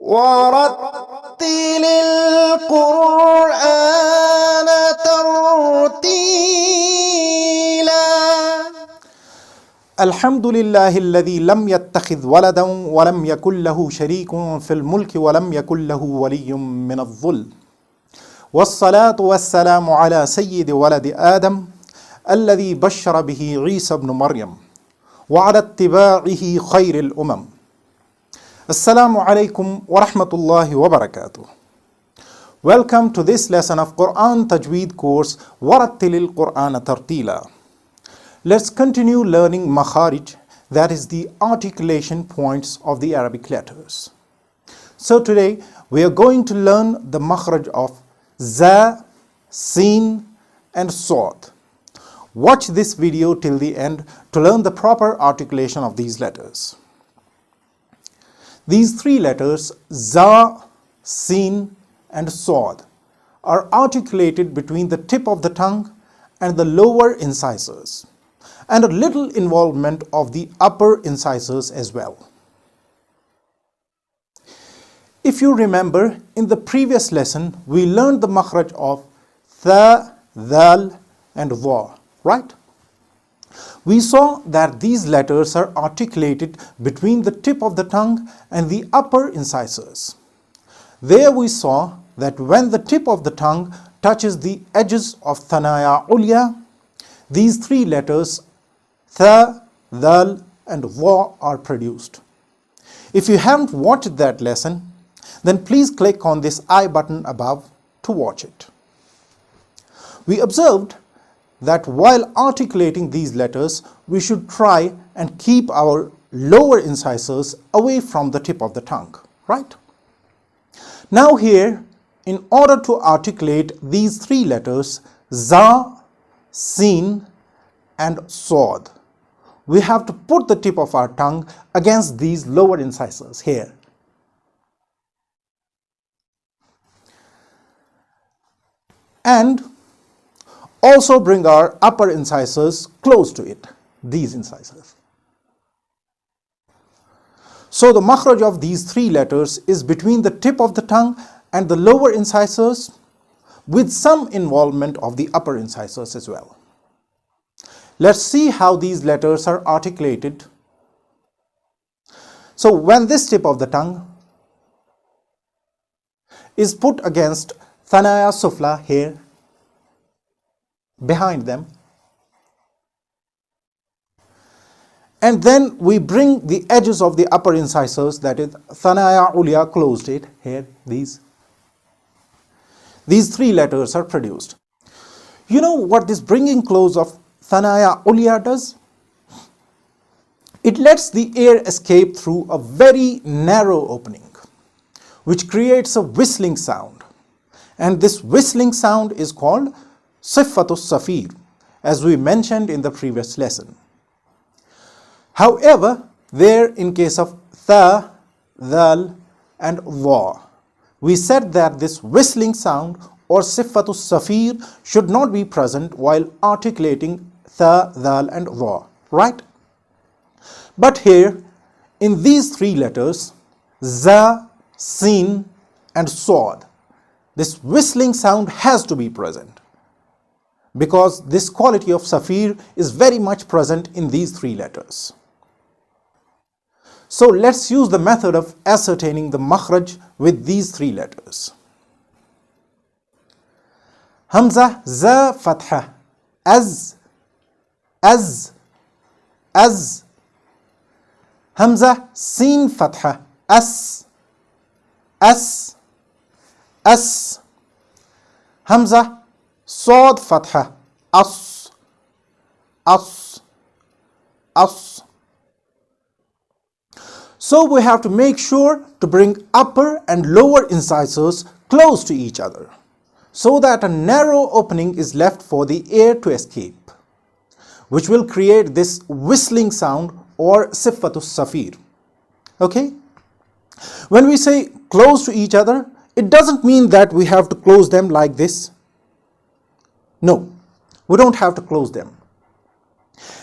ورتل القرآن ترتيلا. الحمد لله الذي لم يتخذ ولدا ولم يكن له شريك في الملك ولم يكن له ولي من الذل، والصلاة والسلام على سيد ولد آدم الذي بشر به عيسى بن مريم وعلى اتباعه خير الأمم. Assalam-u-Alaykum wa rahmatullahi wa barakatuh. Welcome to this lesson of Qur'an Tajweed course ورتل القرآن ترتيلا. Let's continue learning Makhraj, that is the articulation points of the Arabic letters. So today we are going to learn the Makhraj of ZAA, Sin and SUAD. Watch this video till the end to learn the proper articulation of these letters. These three letters, ZAA, Sin and SUAD, are articulated between the tip of the tongue and the lower incisors, and a little involvement of the upper incisors as well. If you remember, in the previous lesson, we learned the makhraj of tha, dhal and dha, right? We saw that these letters are articulated between the tip of the tongue and the upper incisors. There we saw that when the tip of the tongue touches the edges of thanaya ulya, these three letters, tha, dhal and dha, are produced. If you haven't watched that lesson, then please click on this I button above to watch it. We observed that while articulating these letters, we should try and keep our lower incisors away from the tip of the tongue, right? Now here, in order to articulate these three letters, ZA, Sin and SUAD, we have to put the tip of our tongue against these lower incisors here. And also bring our upper incisors close to it, these incisors. So the makhraj of these three letters is between the tip of the tongue and the lower incisors, with some involvement of the upper incisors as well. Let's see how these letters are articulated. So when this tip of the tongue is put against thanaya sufla here, behind them, and then we bring the edges of the upper incisors, that is thanaya ulya, close to it here, these three letters are produced. You know what this bringing close of thanaya ulya does? It lets the air escape through a very narrow opening, which creates a whistling sound, and this whistling sound is called Safir, as we mentioned in the previous lesson. However, there in case of tha, dhal and dha, we said that this whistling sound or Safir should not be present while articulating tha, dhal and dha, right? But here, in these three letters, ZA, Sin and SUAD, this whistling sound has to be present, because this quality of Safir is very much present in these three letters. So let's use the method of ascertaining the makhraj with these three letters. Hamza, za, fatha, az, Hamza, sin, fatha, as, Hamza, SUAD, fatha, as. So we have to make sure to bring upper and lower incisors close to each other, so that a narrow opening is left for the air to escape, which will create this whistling sound or Safir. Okay? When we say close to each other, it doesn't mean that we have to close them like this. No, we don't have to close them.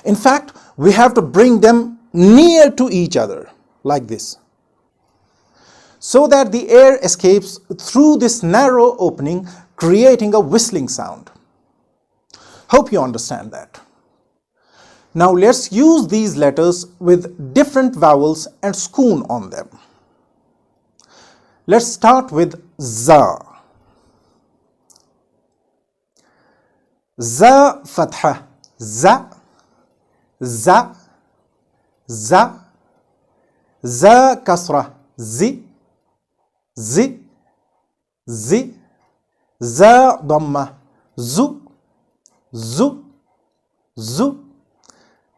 In fact, we have to bring them near to each other like this. so that the air escapes through this narrow opening, creating a whistling sound. Hope you understand that. Now let's use these letters with different vowels and sukoon on them. Let's start with ZA. ZA fatha, ZA, ZA, ZA, ZA kasra, ZI, ZI, ZI, ZA dhamma, ZU, ZU, ZU,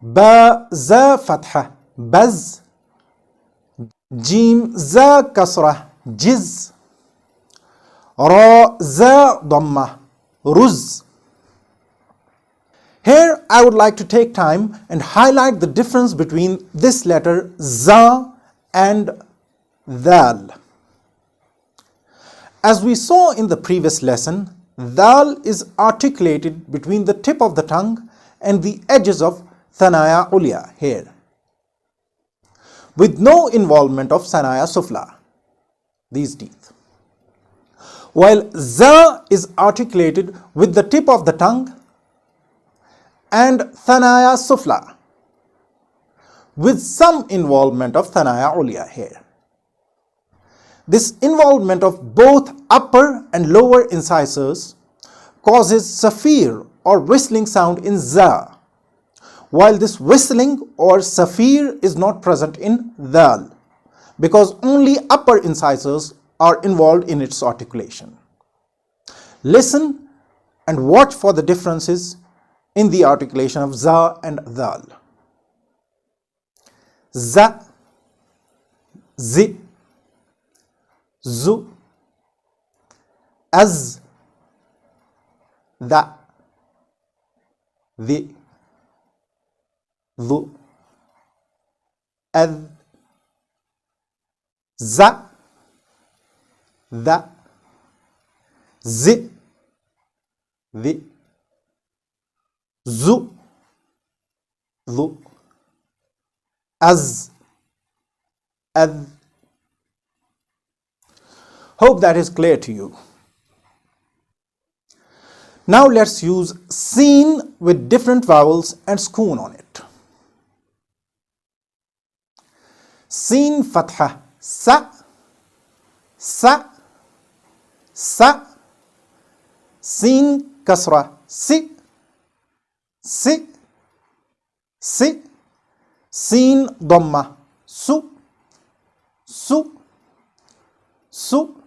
با ZA fatha, BAZ, جيم ZA kasra, JIZ, را ZA dhamma, RUZ. Here I would like to take time and highlight the difference between this letter ZA and DAL. As we saw in the previous lesson, DAL is articulated between the tip of the tongue and the edges of Thanaya Ulya here, with no involvement of Thanaya Sufla, these teeth. While ZA is articulated with the tip of the tongue and Thanaya Sufla, with some involvement of Thanaya Ulya here. This involvement of both upper and lower incisors causes Safir or whistling sound in ZA, while this whistling or Safir is not present in DAL, because only upper incisors are involved in its articulation. Listen and watch for the differences in the articulation of ZA and DAL. ZA, ZI, ZU, AZ, DA, DI, DU, AD, ZA, DA, ZI, DI, ZU, DU, AZ, AD. Hope that is clear to you. Now let's use seen with different vowels and sukoon on it. Seen fatha, sa, sa, sa. Seen kasra, si, si, si. Seen dhamma, su, su, su.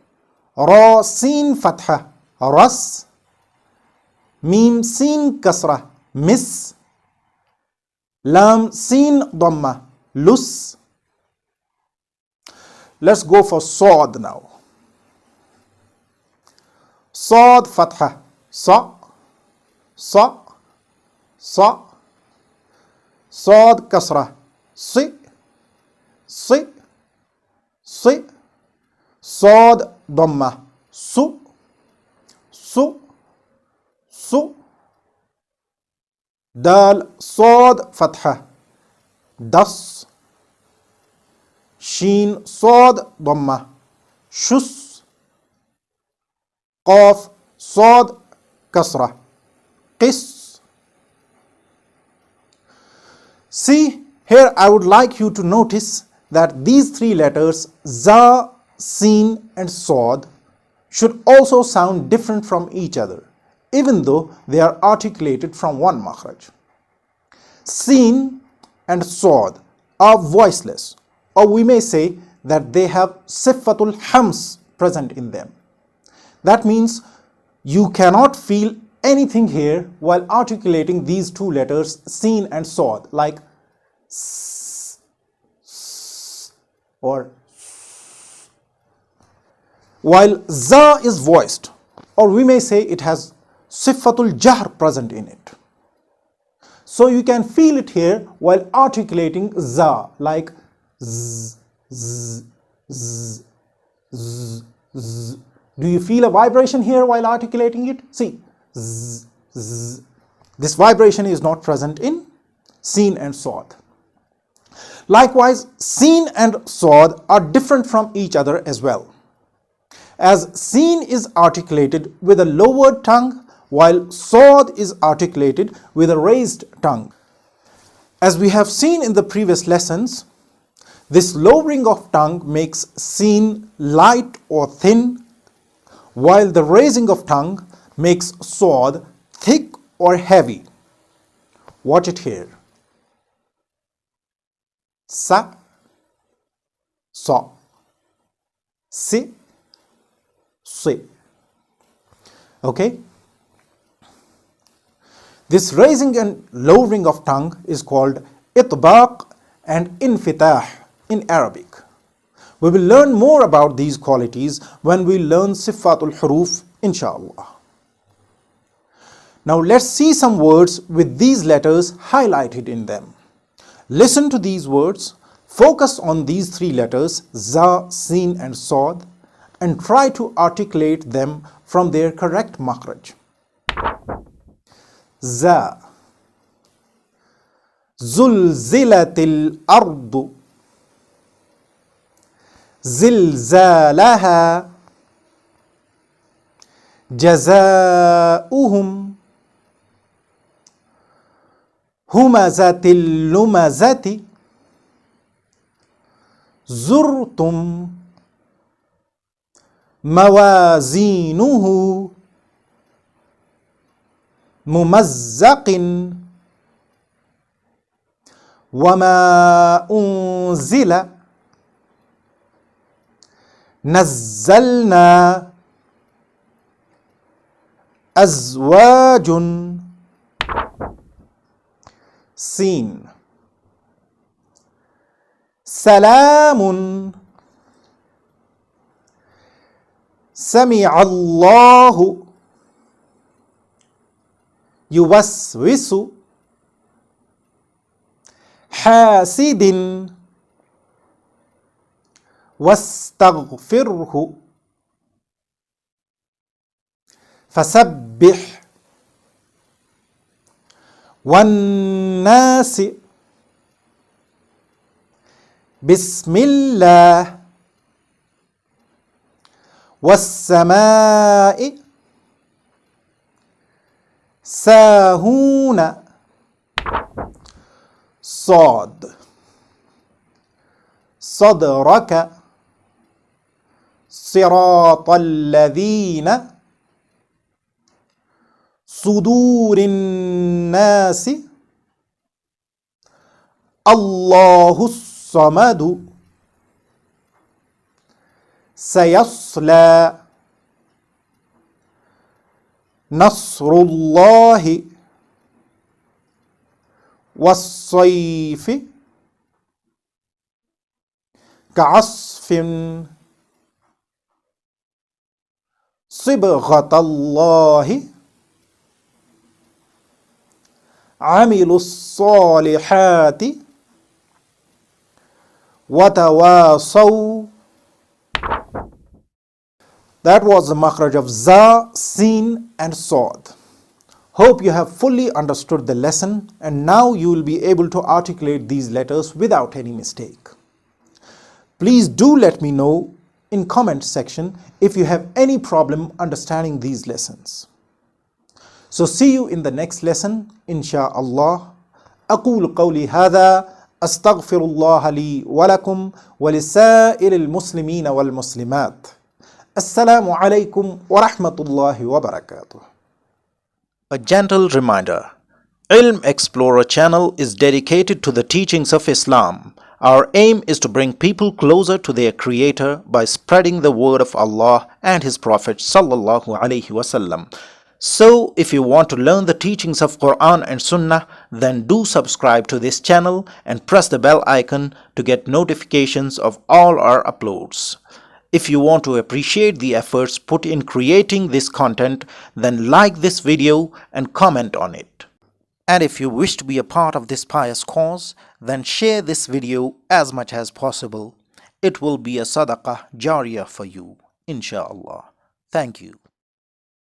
Ra seen fatha, ras. Mim seen kasra, mis. Lam seen dhamma, lus. Let's go for SUAD now. SUAD fatha, sa, sa, sa. SUAD kasra, si, si, si. SUAD dhamma, su, su, su. DAL SUAD fatha, das. Sheen SUAD dhamma, shus. Qaf SUAD kasra, qis. See, here I would like you to notice that these three letters ZA, Seen and SUAD should also sound different from each other, even though they are articulated from one makhraj. Seen and SUAD are voiceless, or we may say that they have sifatul hams present in them. That means you cannot feel anything here while articulating these two letters, seen and SUAD, like s, s, or s. While ZA is voiced, or we may say it has sifatul jahr present in it. So you can feel it here while articulating ZA, like z, z, z, z, z. Do you feel a vibration here while articulating it? See, z, z. This vibration is not present in seen and SUAD. Likewise, Sin and Sod are different from each other as well, as Sin is articulated with a lowered tongue while Sod is articulated with a raised tongue. As we have seen in the previous lessons, this lowering of tongue makes Sin light or thin, while the raising of tongue makes Sod thick or heavy. Watch it here. Sa, sa, si, si. Okay? This raising and lowering of tongue is called itbaq and infitah in Arabic. We will learn more about these qualities when we learn Sifatul Huruf, inshallah. Now let's see some words with these letters highlighted in them. Listen to these words, focus on these three letters, Za, Sin and Sod, and try to articulate them from their correct makhraj. Za. Zulzilatil ardu zilzalaha jazaa'uhum humazatil lumazati zurtum mawazinuhu mumazzaqin wama unzila nazzalna azwajun. Sin. Salamun Sami'allahu yuwaswisu hasidin wastaghfirhu fasabbih wannasi bismillah wassama'i sahuna. Sad. Sadraka siratal ladhina sudurin nasi Allahus samadu sayasla nasrullahi wassayfi ka'asfin sibghatallahi amilus salihati watawasaw. That was the makhraj of Za, Sin and Sod. Hope you have fully understood the lesson and now you will be able to articulate these letters without any mistake. Please do let me know in comment section if you have any problem understanding these lessons. So see you in the next lesson, insha'Allah. أقول قولي هذا أستغفر الله لي ولكم ولسائر المسلمين والمسلمات. Assalam-u-Alaykum wa rahmatullahi wa barakatuh. A gentle reminder, Ilm Explorer channel is dedicated to the teachings of Islam. Our aim is to bring people closer to their Creator by spreading the word of Allah and His Prophet sallallahu alaihi wasallam. So, if you want to learn the teachings of Quran and Sunnah, then do subscribe to this channel and press the bell icon to get notifications of all our uploads. If you want to appreciate the efforts put in creating this content, then like this video and comment on it. And if you wish to be a part of this pious cause, then share this video as much as possible. It will be a sadaqah jariyah for you, inshallah. Thank you.